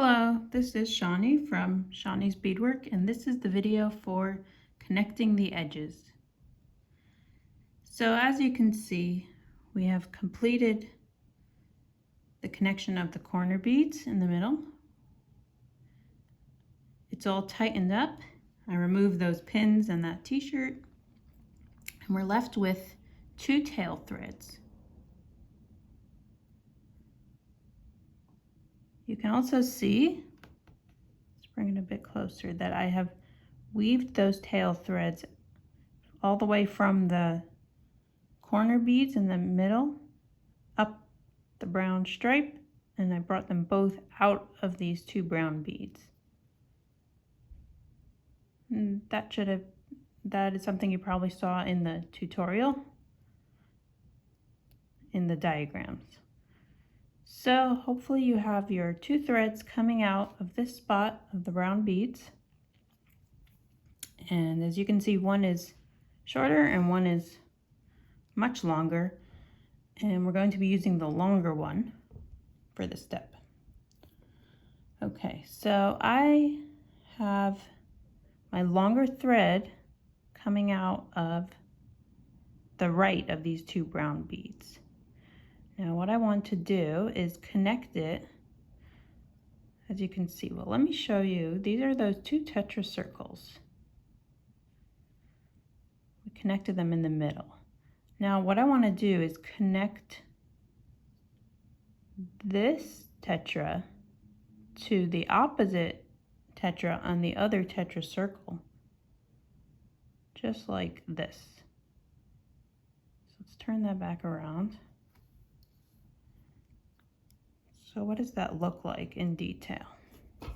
Hello, this is Shawnee from Shawnee's Beadwork, and this is the video for connecting the edges. So as you can see, we have completed the connection of the corner beads in the middle. It's all tightened up. I removed those pins and that t-shirt, and we're left with 2 tail threads. You can also see, let's bring it a bit closer, that I have weaved those tail threads all the way from the corner beads in the middle up the brown stripe, and I brought them both out of these 2 brown beads. And that is something you probably saw in the tutorial in the diagrams. So hopefully you have your 2 threads coming out of this spot of the brown beads. And as you can see, one is shorter and one is much longer. And we're going to be using the longer one for this step. Okay, so I have my longer thread coming out of the right of these 2 brown beads. Now what I want to do is connect it, as you can see. Well, let me show you. These are those 2 tetra circles. We connected them in the middle. Now what I want to do is connect this tetra to the opposite tetra on the other tetra circle, just like this. So let's turn that back around. So what does that look like in detail? Let's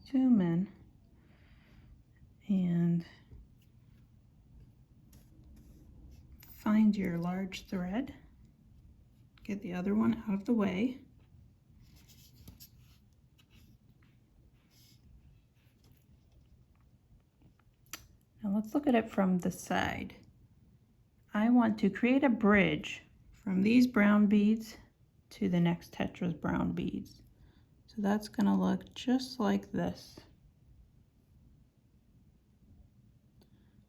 zoom in and find your large thread. Get the other one out of the way. Now let's look at it from the side. I want to create a bridge from these brown beads to the next tetra's brown beads. So that's going to look just like this.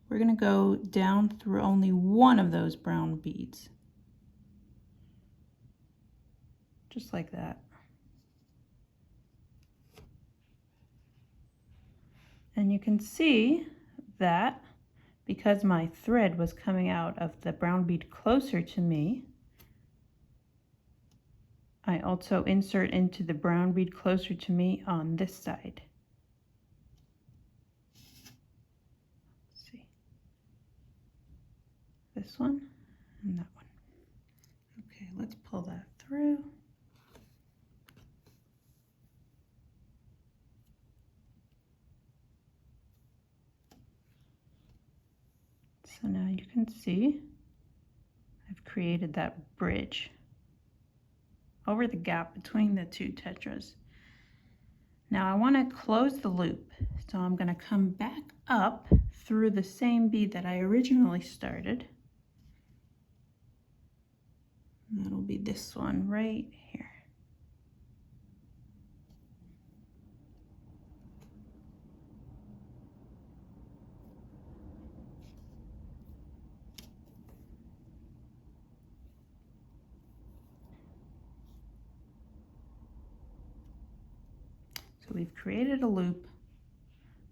We're going to go down through only one of those brown beads. Just like that. And you can see that because my thread was coming out of the brown bead closer to me, I also insert into the brown bead closer to me on this side. Let's see. This one and that one. Okay, let's pull that through. So now you can see I've created that bridge over the gap between the 2 tetras. Now I want to close the loop, so I'm going to come back up through the same bead that I originally started. And that'll be this one right here. So we've created a loop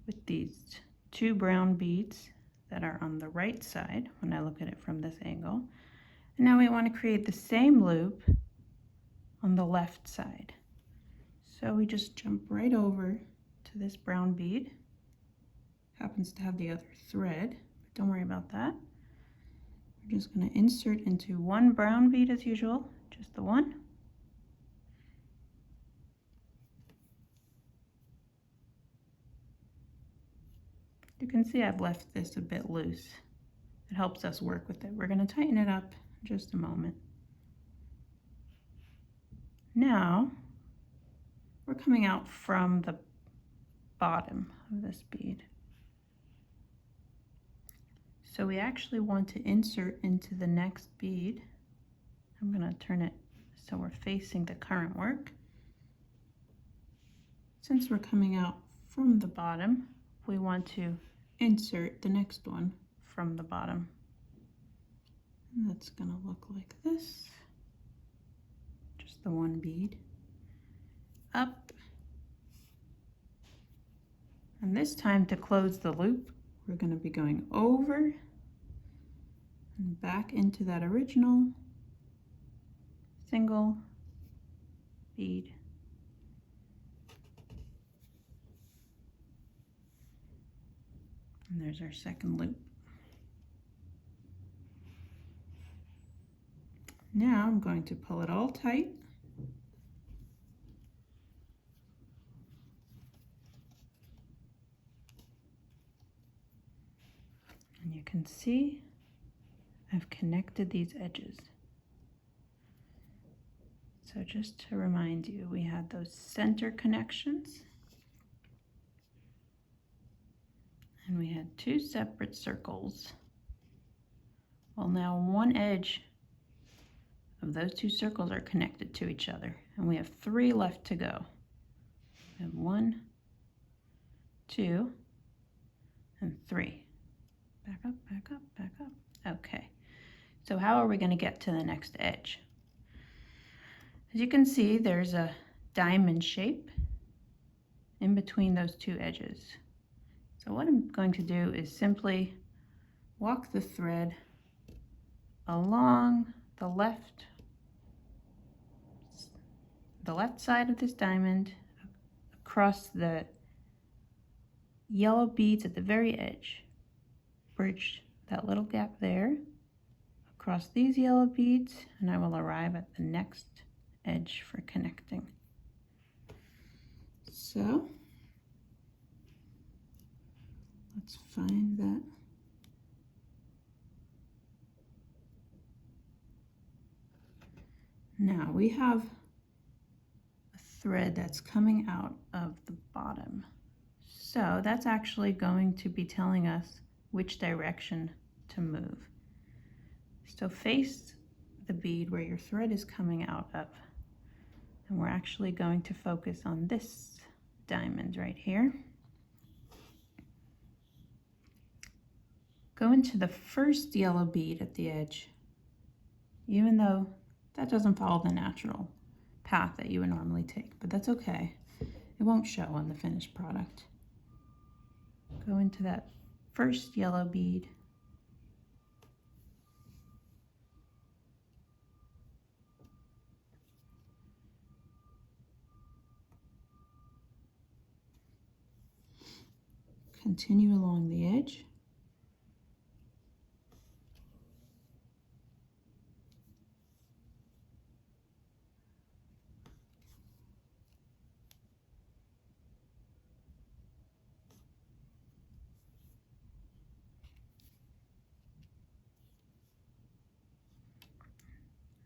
with these 2 brown beads that are on the right side when I look at it from this angle. And now we want to create the same loop on the left side. So we just jump right over to this brown bead. Happens to have the other thread, but don't worry about that. We're just going to insert into one brown bead as usual, just the one. You can see I've left this a bit loose. It helps us work with it. We're going to tighten it up in just a moment. Now, we're coming out from the bottom of this bead. So we actually want to insert into the next bead. I'm going to turn it so we're facing the current work. Since we're coming out from the bottom, we want to insert the next one from the bottom. And that's going to look like this. Just the one bead. Up. And this time, to close the loop, we're going to be going over and back into that original single bead. And there's our second loop. Now I'm going to pull it all tight. And you can see I've connected these edges. So just to remind you, we had those center connections. And we had two separate circles. Well, now one edge of those two circles are connected to each other, and we have 3 left to go. And 1, 2, and 3. Back up, back up, back up. Okay, so how are we going to get to the next edge? As you can see, there's a diamond shape in between those two edges. So what I'm going to do is simply walk the thread along the left side of this diamond, across the yellow beads at the very edge, bridge that little gap there, across these yellow beads, and I will arrive at the next edge for connecting. So let's find that. Now we have a thread that's coming out of the bottom. So that's actually going to be telling us which direction to move. So face the bead where your thread is coming out of. And we're actually going to focus on this diamond right here. Go into the first yellow bead at the edge, even though that doesn't follow the natural path that you would normally take, but that's okay. It won't show on the finished product. Go into that first yellow bead. Continue along the edge.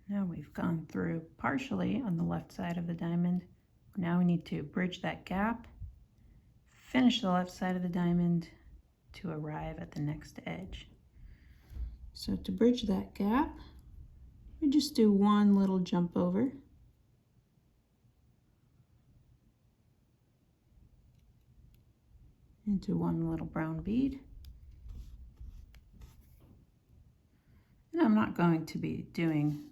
Now we've gone through partially on the left side of the diamond. Now we need to bridge that gap, finish the left side of the diamond to arrive at the next edge. So to bridge that gap, we just do one little jump over. Into one little brown bead. And I'm not going to be doing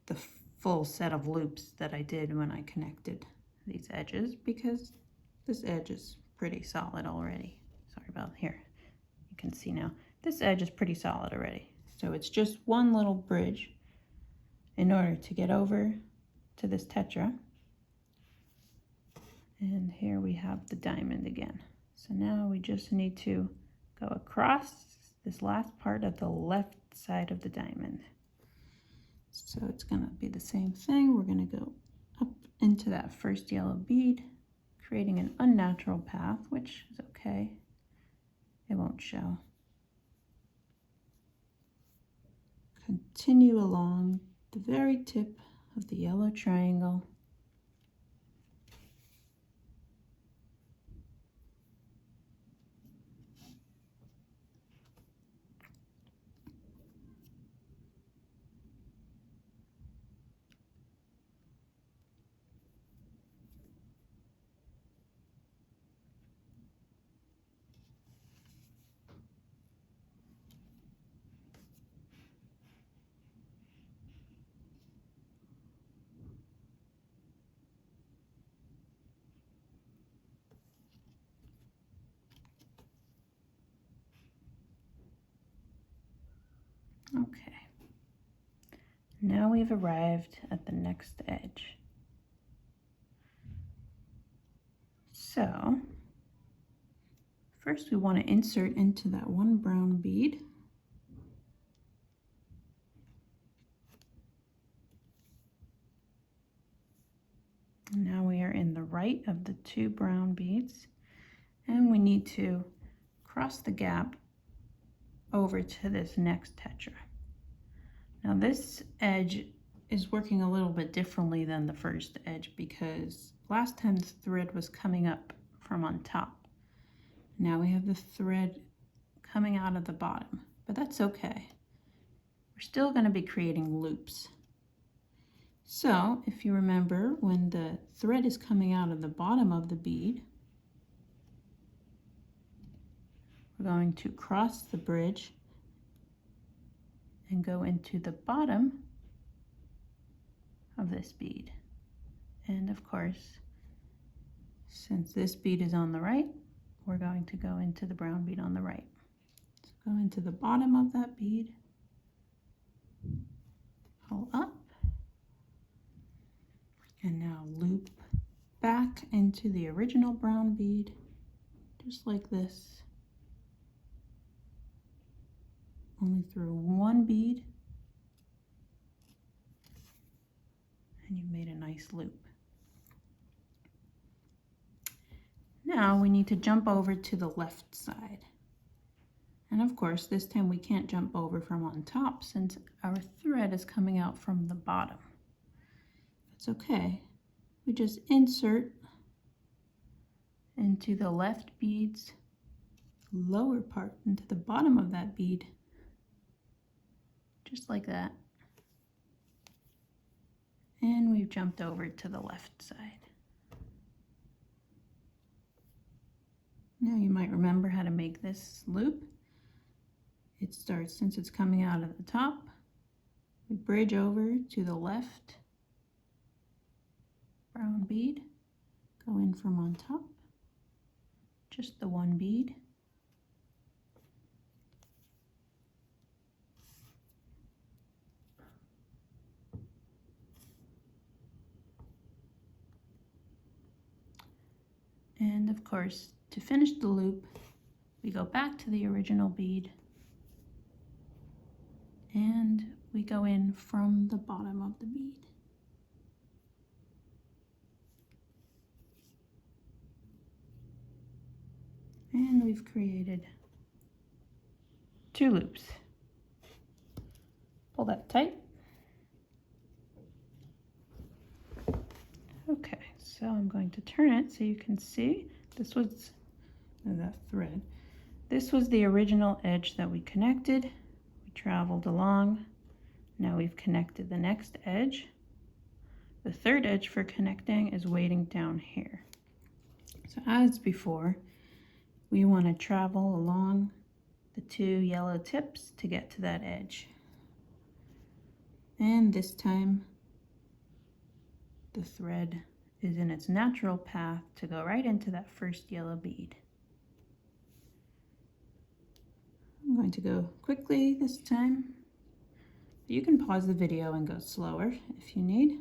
the full set of loops that I did when I connected these edges, because this edge is pretty solid already. Sorry about here. You can see now this edge is pretty solid already. So it's just one little bridge in order to get over to this tetra. And here we have the diamond again. So now we just need to go across this last part of the left side of the diamond. So it's going to be the same thing. We're going to go up into that first yellow bead, creating an unnatural path, which is okay. It won't show. Continue along the very tip of the yellow triangle. Okay. Now we've arrived at the next edge. So first we want to insert into that one brown bead. And now we are in the right of the two brown beads, and we need to cross the gap over to this next tetra. Now this edge is working a little bit differently than the first edge because last time the thread was coming up from on top. Now we have the thread coming out of the bottom, but that's okay. We're still going to be creating loops. So if you remember, when the thread is coming out of the bottom of the bead, we're going to cross the bridge and go into the bottom of this bead. And of course, since this bead is on the right, we're going to go into the brown bead on the right. So go into the bottom of that bead, pull up, and now loop back into the original brown bead, just like this, only through one bead, and you've made a nice loop. Now we need to jump over to the left side. And of course, this time we can't jump over from on top since our thread is coming out from the bottom. It's okay. We just insert into the left bead's lower part, into the bottom of that bead, just like that. And we've jumped over to the left side. Now you might remember how to make this loop. It starts, since it's coming out of the top, we bridge over to the left brown bead, go in from on top, just the one bead, and of course, to finish the loop, we go back to the original bead and we go in from the bottom of the bead. And we've created two loops. Pull that tight. Okay, so I'm going to turn it so you can see. This was that thread. This was the original edge that we connected. We traveled along. Now we've connected the next edge. The third edge for connecting is waiting down here. So as before, we want to travel along the two yellow tips to get to that edge. And this time, the thread is in its natural path to go right into that first yellow bead. I'm going to go quickly this time. You can pause the video and go slower if you need.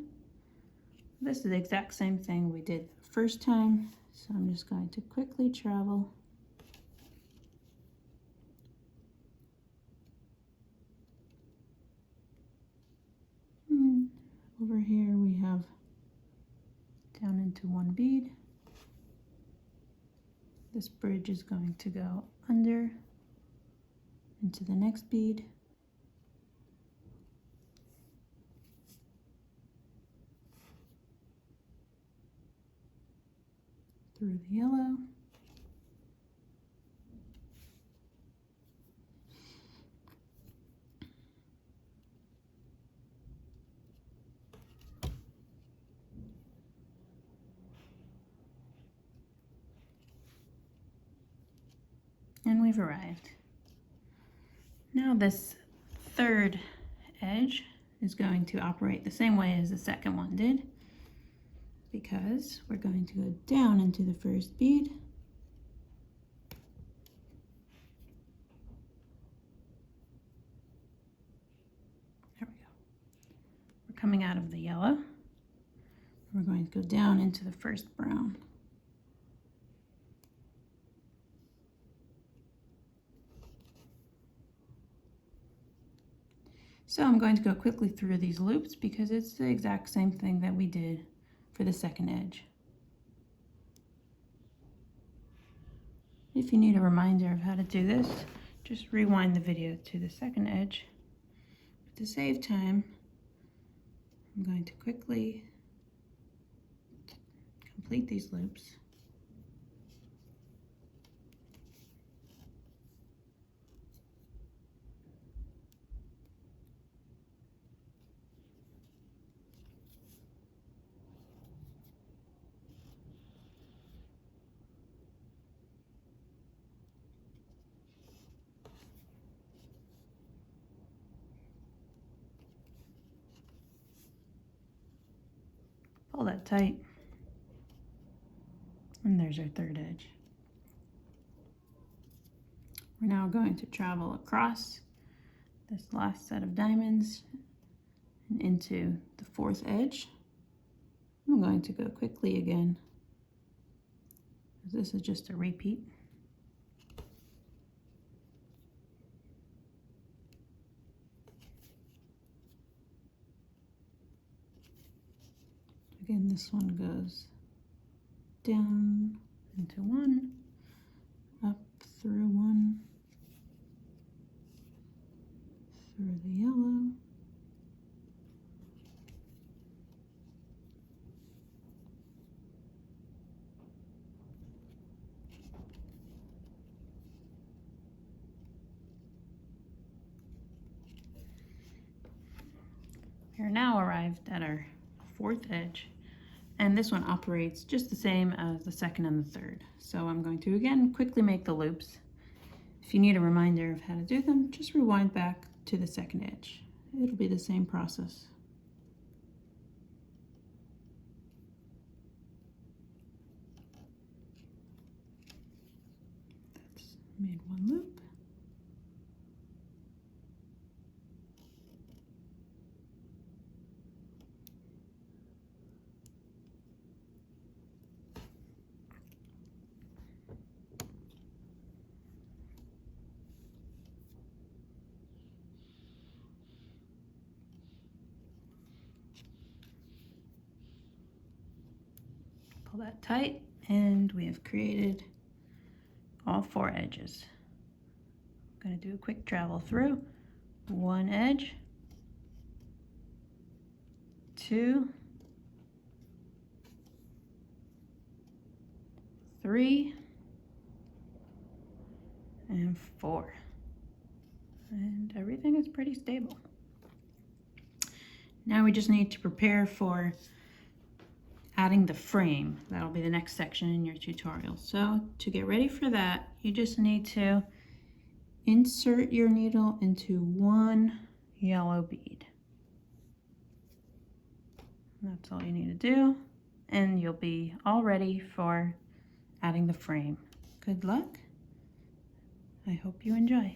This is the exact same thing we did the first time, so I'm just going to quickly travel. Over here we have down into one bead. This bridge is going to go under into the next bead. Through the yellow. And we've arrived. Now this third edge is going to operate the same way as the second one did, because we're going to go down into the first bead, coming out of the yellow. We're going to go down into the first brown. So I'm going to go quickly through these loops because it's the exact same thing that we did for the second edge. If you need a reminder of how to do this, just rewind the video to the second edge. But to save time, I'm going to quickly complete these loops. Pull that tight. And there's our third edge. We're now going to travel across this last set of diamonds and into the fourth edge. I'm going to go quickly again, this is just a repeat. Again, this one goes down into one, up through one, through the yellow, we are now arrived at our fourth edge, and this one operates just the same as the second and the third. So I'm going to again quickly make the loops. If you need a reminder of how to do them, just rewind back to the second edge. It'll be the same process. That's made one loop. Pull that tight, and we have created all four edges. I'm going to do a quick travel through. One edge, two, three, and four. And everything is pretty stable. Now we just need to prepare for adding the frame. That'll be the next section in your tutorial. So to get ready for that, you just need to insert your needle into one yellow bead. That's all you need to do, and you'll be all ready for adding the frame. Good luck. I hope you enjoy.